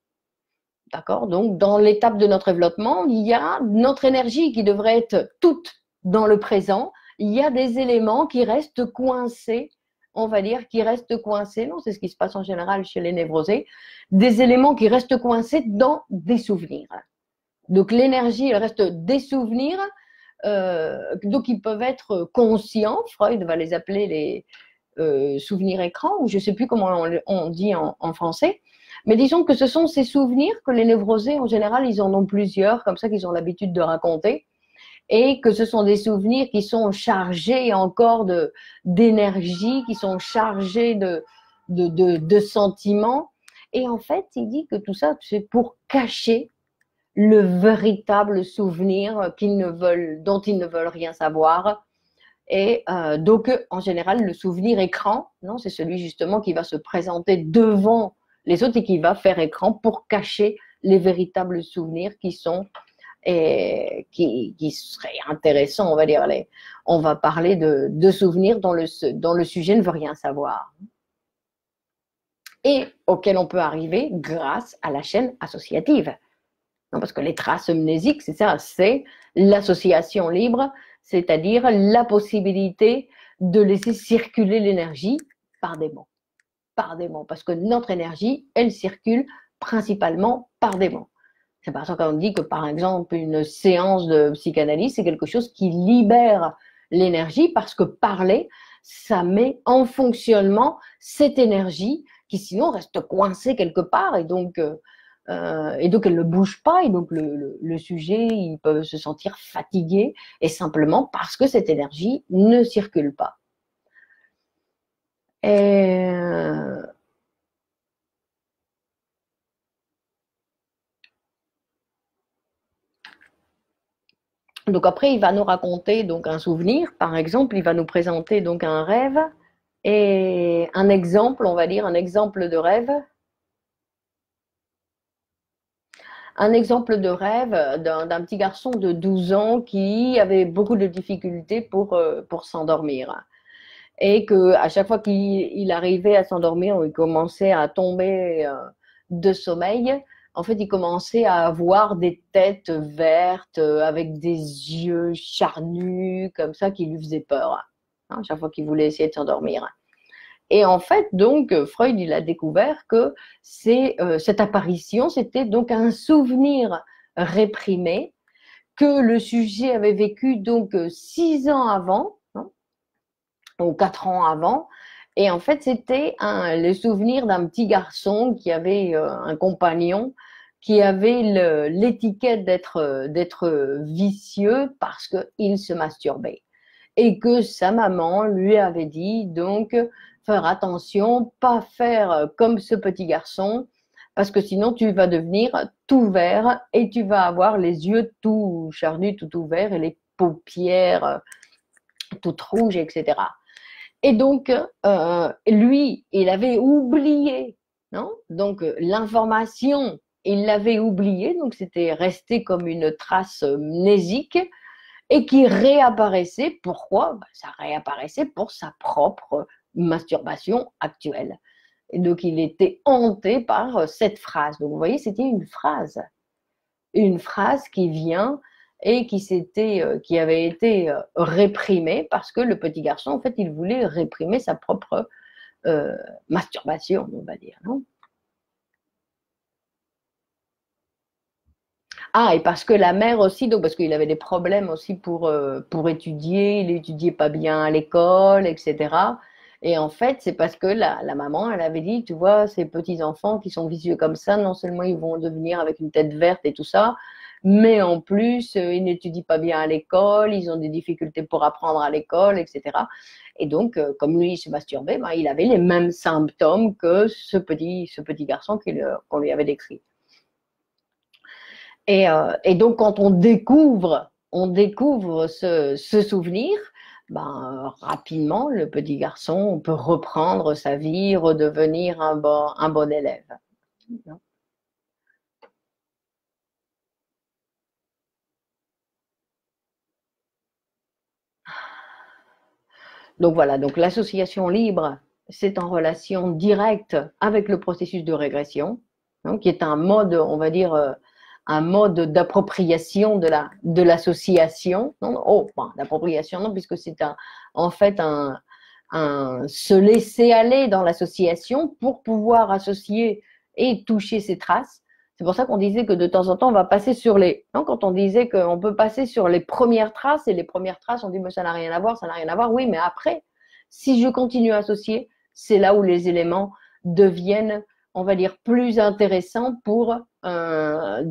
D'accord? Donc, dans l'étape de notre développement, il y a notre énergie qui devrait être toute dans le présent. Il y a des éléments qui restent coincés, on va dire, qui restent coincés. Non, c'est ce qui se passe en général chez les névrosés. Des éléments qui restent coincés dans des souvenirs. Donc, l'énergie, elle reste des souvenirs. Donc, ils peuvent être conscients. Freud va les appeler les souvenirs écrans, ou je ne sais plus comment on dit en français. Mais disons que ce sont ces souvenirs que les névrosés, en général, ils en ont plusieurs, comme ça qu'ils ont l'habitude de raconter, et que ce sont des souvenirs qui sont chargés encore d'énergie, qui sont chargés de sentiments. Et en fait, il dit que tout ça, c'est pour cacher le véritable souvenir dont ils ne veulent rien savoir. Et donc, en général, le souvenir écran, non, c'est celui justement qui va se présenter devant les autres et qui va faire écran pour cacher les véritables souvenirs qui sont et qui seraient intéressants, on va dire. On va parler de souvenirs dont le sujet ne veut rien savoir et auxquels on peut arriver grâce à la chaîne associative. Non, parce que les traces mnésiques, c'est ça, c'est l'association libre, c'est-à-dire la possibilité de laisser circuler l'énergie par des mots. Par des mots, parce que notre énergie, elle circule principalement par des mots. C'est par ça qu'on dit que, par exemple, une séance de psychanalyse, c'est quelque chose qui libère l'énergie, parce que parler, ça met en fonctionnement cette énergie qui sinon reste coincée quelque part, et donc elle ne bouge pas, et donc le sujet, il peut se sentir fatigué, et simplement parce que cette énergie ne circule pas. Et donc après, il va nous raconter donc un souvenir, par exemple, il va nous présenter donc un rêve et un exemple, on va dire un exemple de rêve. Un exemple de rêve d'un petit garçon de 12 ans qui avait beaucoup de difficultés pour s'endormir. Et qu'à chaque fois qu'il arrivait à s'endormir, il commençait à tomber de sommeil, en fait, il commençait à avoir des têtes vertes avec des yeux charnus, comme ça, qui lui faisaient peur, hein, chaque fois qu'il voulait essayer de s'endormir. Et en fait, donc, Freud, il a découvert que cette apparition, c'était donc un souvenir réprimé que le sujet avait vécu donc 6 ans avant, hein, ou 4 ans avant. Et en fait, c'était le souvenir d'un petit garçon qui avait un compagnon qui avait l'étiquette d'être vicieux parce qu'il se masturbait. Et que sa maman lui avait dit donc faire attention, pas faire comme ce petit garçon, parce que sinon tu vas devenir tout vert et tu vas avoir les yeux tout charnus, tout ouverts et les paupières toutes rouges, etc. Et donc, lui, il avait oublié, non? Donc, l'information, il l'avait oubliée, donc c'était resté comme une trace mnésique et qui réapparaissait. Pourquoi? Ça réapparaissait pour sa propre masturbation actuelle. Et donc, il était hanté par cette phrase. Donc, vous voyez, c'était une phrase qui vient et qui avait été réprimée parce que le petit garçon, en fait, il voulait réprimer sa propre masturbation, on va dire, non? Ah, et parce que la mère aussi, donc parce qu'il avait des problèmes aussi pour étudier, il étudiait pas bien à l'école, etc. Et en fait, c'est parce que la maman, elle avait dit, tu vois, ces petits enfants qui sont vicieux comme ça, non seulement ils vont devenir avec une tête verte et tout ça, mais en plus, ils n'étudient pas bien à l'école, ils ont des difficultés pour apprendre à l'école, etc. Et donc, comme lui, il se masturbait, ben, il avait les mêmes symptômes que ce petit garçon qu'on lui avait décrit. Et donc, quand on découvre ce souvenir, ben, rapidement, le petit garçon peut reprendre sa vie, redevenir un bon élève. Donc voilà, donc l'association libre, c'est en relation directe avec le processus de régression, hein, qui est un mode, on va dire, un mode d'appropriation de l'association. Oh, bon, d'appropriation, non, puisque c'est en fait se laisser aller dans l'association pour pouvoir associer et toucher ses traces. C'est pour ça qu'on disait que de temps en temps, on va passer sur quand on disait qu'on peut passer sur les premières traces, et les premières traces, on dit, mais ça n'a rien à voir, ça n'a rien à voir. Oui, mais après, si je continue à associer, c'est là où les éléments deviennent, on va dire, plus intéressants pour ce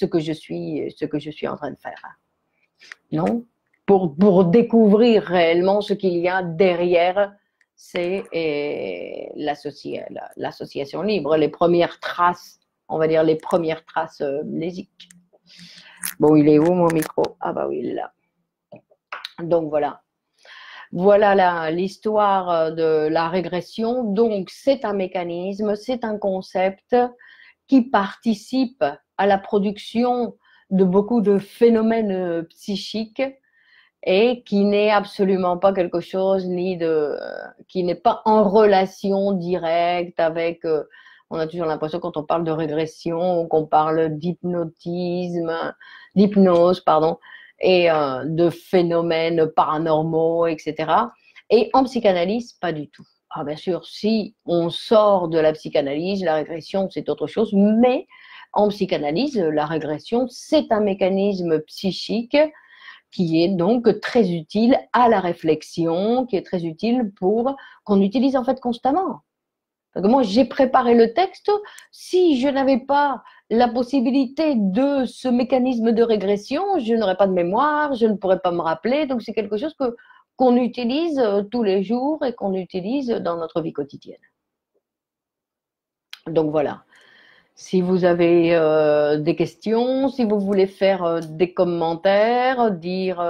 que je suis en train de faire. Non? Pour découvrir réellement ce qu'il y a derrière, c'est l'association libre, les premières traces, on va dire les premières traces mnésiques. Bon, il est où mon micro? Ah bah oui, il est là. Donc voilà. Voilà l'histoire de la régression. Donc c'est un mécanisme, c'est un concept qui participe à la production de beaucoup de phénomènes psychiques et qui n'est absolument pas quelque chose qui n'est pas en relation directe avec. On a toujours l'impression quand on parle de régression, qu'on parle d'hypnose, pardon, et de phénomènes paranormaux, etc. Et en psychanalyse, pas du tout. Alors bien sûr, si on sort de la psychanalyse, la régression, c'est autre chose, mais en psychanalyse, la régression, c'est un mécanisme psychique qui est donc très utile à la réflexion, qui est très utile qu'on utilise en fait constamment. Parce que moi, j'ai préparé le texte. Si je n'avais pas la possibilité de ce mécanisme de régression, je n'aurais pas de mémoire, je ne pourrais pas me rappeler. Donc, c'est quelque chose qu'on utilise tous les jours et qu'on utilise dans notre vie quotidienne. Donc, voilà. Si vous avez des questions, si vous voulez faire des commentaires, dire…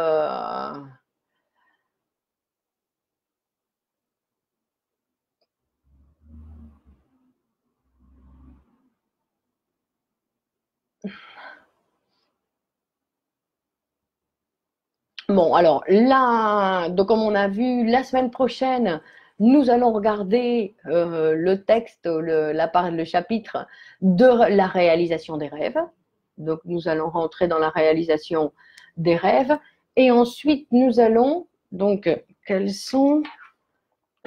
Bon, alors là, donc comme on a vu, la semaine prochaine, nous allons regarder le texte, le chapitre de la réalisation des rêves. Donc, nous allons rentrer dans la réalisation des rêves. Et ensuite, nous allons, donc, quels sont,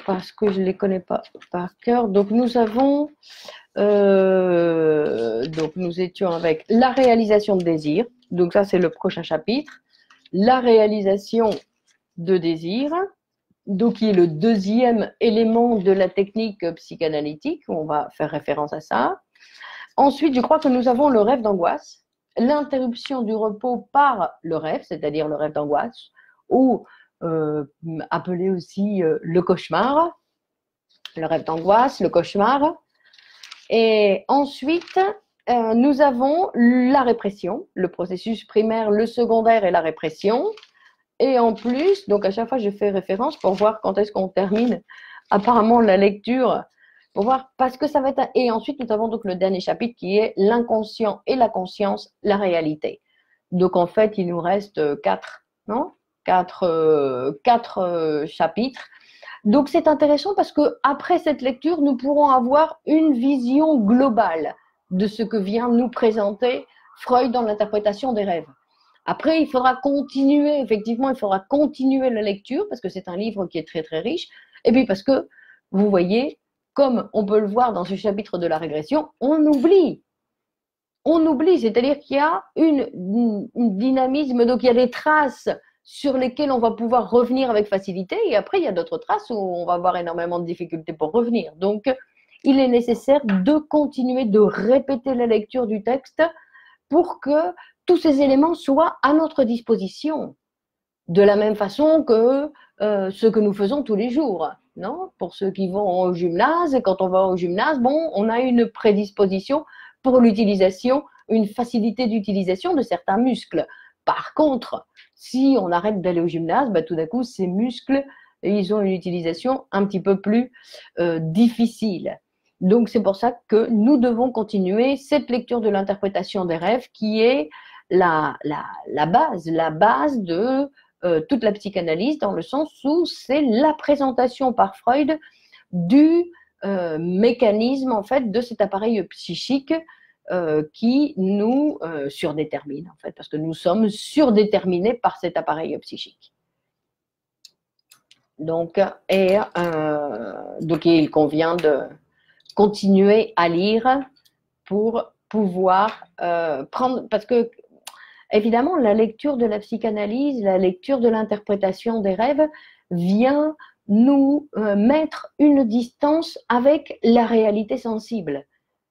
parce que je ne les connais pas par cœur, donc nous avons, donc nous étions avec la réalisation de désir. Donc ça, c'est le prochain chapitre. La réalisation de désir, donc qui est le deuxième élément de la technique psychanalytique, on va faire référence à ça. Ensuite, je crois que nous avons le rêve d'angoisse, l'interruption du repos par le rêve, c'est-à-dire le rêve d'angoisse, ou appelé aussi le cauchemar, le rêve d'angoisse, le cauchemar. Et ensuite, nous avons la répression, le processus primaire, le secondaire et la répression. Et en plus, donc à chaque fois, je fais référence pour voir quand est-ce qu'on termine apparemment la lecture, pour voir, parce que ça va être… Et ensuite, nous avons donc le dernier chapitre qui est l'inconscient et la conscience, la réalité. Donc en fait, il nous reste quatre chapitres. Donc c'est intéressant parce que après cette lecture, nous pourrons avoir une vision globale de ce que vient nous présenter Freud dans l'interprétation des rêves. Après, il faudra continuer, effectivement, il faudra continuer la lecture parce que c'est un livre qui est très très riche. Et puis parce que, vous voyez, comme on peut le voir dans ce chapitre de la régression, on oublie. On oublie, c'est-à-dire qu'il y a une dynamisme, donc il y a des traces sur lesquelles on va pouvoir revenir avec facilité. Et après, il y a d'autres traces où on va avoir énormément de difficultés pour revenir. Donc, il est nécessaire de continuer de répéter la lecture du texte pour que tous ces éléments soient à notre disposition. De la même façon que ce que nous faisons tous les jours. Non, pour ceux qui vont au gymnase, et quand on va au gymnase, bon, on a une prédisposition pour l'utilisation, une facilité d'utilisation de certains muscles. Par contre, si on arrête d'aller au gymnase, bah, tout d'un coup, ces muscles, ils ont une utilisation un petit peu plus difficile. Donc, c'est pour ça que nous devons continuer cette lecture de l'interprétation des rêves qui est la base de toute la psychanalyse, dans le sens où c'est la présentation par Freud du mécanisme en fait de cet appareil psychique qui nous surdétermine en fait, parce que nous sommes surdéterminés par cet appareil psychique. Donc, il convient de continuer à lire pour pouvoir prendre, parce que évidemment, la lecture de la psychanalyse, la lecture de l'interprétation des rêves vient nous mettre une distance avec la réalité sensible.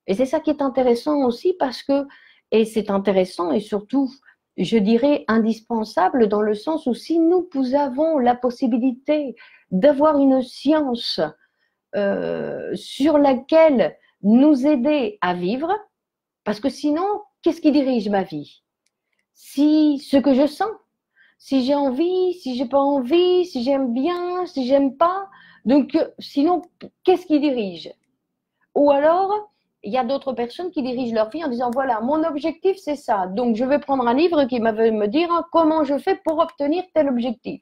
Et c'est ça qui est intéressant aussi parce que, et c'est intéressant et surtout, je dirais, indispensable dans le sens où si nous avons la possibilité d'avoir une science sur laquelle nous aider à vivre, parce que sinon, qu'est-ce qui dirige ma vie ? Si ce que je sens, si j'ai envie, si j'ai pas envie, si j'aime bien, si j'aime pas. Donc, sinon, qu'est-ce qui dirige? Ou alors, il y a d'autres personnes qui dirigent leur vie en disant, voilà, mon objectif, c'est ça. Donc, je vais prendre un livre qui va me dire comment je fais pour obtenir tel objectif.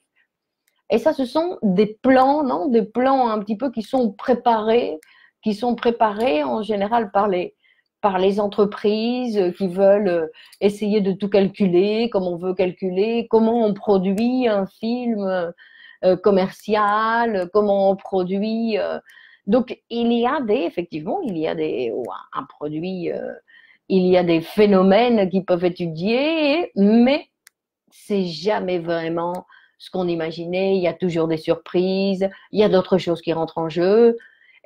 Et ça, ce sont des plans, non? Des plans un petit peu qui sont préparés en général par les entreprises qui veulent essayer de tout calculer, comme on veut calculer, comment on produit un film commercial, comment on produit. Donc, effectivement, il y a un produit, il y a des phénomènes qui peuvent étudier, mais c'est jamais vraiment ce qu'on imaginait. Il y a toujours des surprises, il y a d'autres choses qui rentrent en jeu.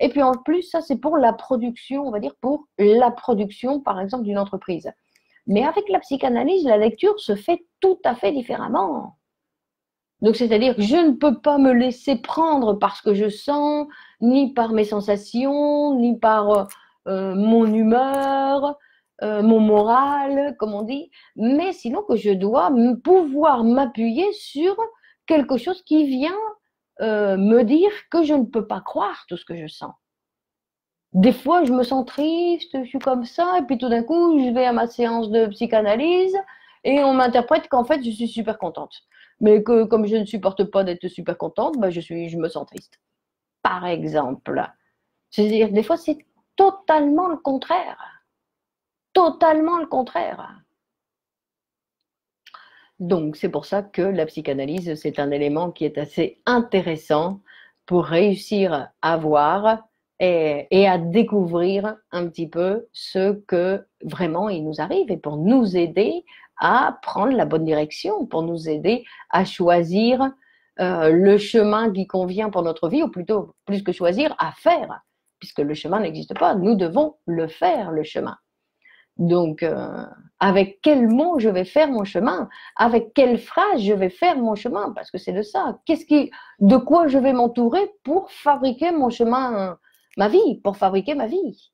Et puis en plus, ça c'est pour la production, on va dire pour la production par exemple d'une entreprise. Mais avec la psychanalyse, la lecture se fait tout à fait différemment. Donc c'est-à-dire que je ne peux pas me laisser prendre par ce que je sens, ni par mes sensations, ni par mon humeur, mon moral, comme on dit, mais sinon que je dois pouvoir m'appuyer sur quelque chose qui vient me dire que je ne peux pas croire tout ce que je sens. Des fois, je me sens triste, je suis comme ça, et puis tout d'un coup, je vais à ma séance de psychanalyse et on m'interprète qu'en fait, je suis super contente. Mais que comme je ne supporte pas d'être super contente, bah, je me sens triste. Par exemple. C'est-à-dire, des fois, c'est totalement le contraire. Totalement le contraire. Donc, c'est pour ça que la psychanalyse, c'est un élément qui est assez intéressant pour réussir à voir et à découvrir un petit peu ce que vraiment il nous arrive et pour nous aider à prendre la bonne direction, pour nous aider à choisir le chemin qui convient pour notre vie, ou plutôt, plus que choisir, à faire, puisque le chemin n'existe pas, nous devons le faire, le chemin. Donc, avec quel mot je vais faire mon chemin? Avec quelle phrase je vais faire mon chemin? Parce que c'est de ça. De quoi je vais m'entourer pour fabriquer mon chemin, ma vie, pour fabriquer ma vie?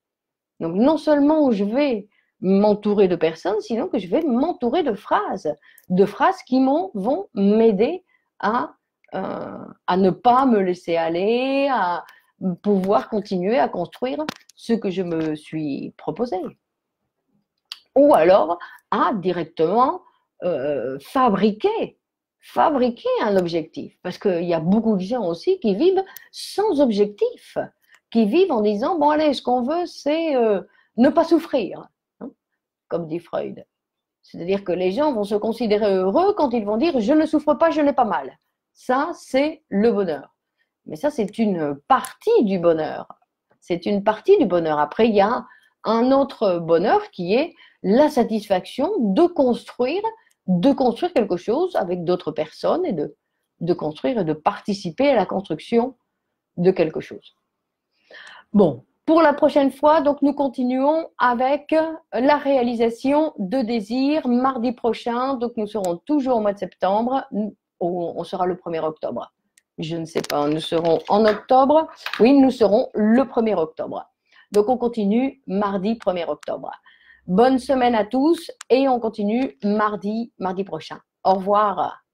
Donc, non seulement je vais m'entourer de personnes, sinon que je vais m'entourer de phrases qui vont m'aider à ne pas me laisser aller, à pouvoir continuer à construire ce que je me suis proposé. Ou alors à directement fabriquer un objectif. Parce qu'il y a beaucoup de gens aussi qui vivent sans objectif, qui vivent en disant, bon allez, ce qu'on veut, c'est ne pas souffrir, hein, comme dit Freud. C'est-à-dire que les gens vont se considérer heureux quand ils vont dire, je ne souffre pas, je n'ai pas mal. Ça, c'est le bonheur. Mais ça, c'est une partie du bonheur. C'est une partie du bonheur. Après, il y a un autre bonheur qui est la satisfaction de construire quelque chose avec d'autres personnes et de construire et de participer à la construction de quelque chose. Bon, Pour la prochaine fois, donc nous continuons avec la réalisation de désirs mardi prochain. Donc nous serons toujours au mois de septembre. On sera le 1er octobre. Je ne sais pas, nous serons en octobre. Oui, nous serons le 1er octobre. Donc on continue mardi 1er octobre. Bonne semaine à tous et on continue mardi prochain. Au revoir.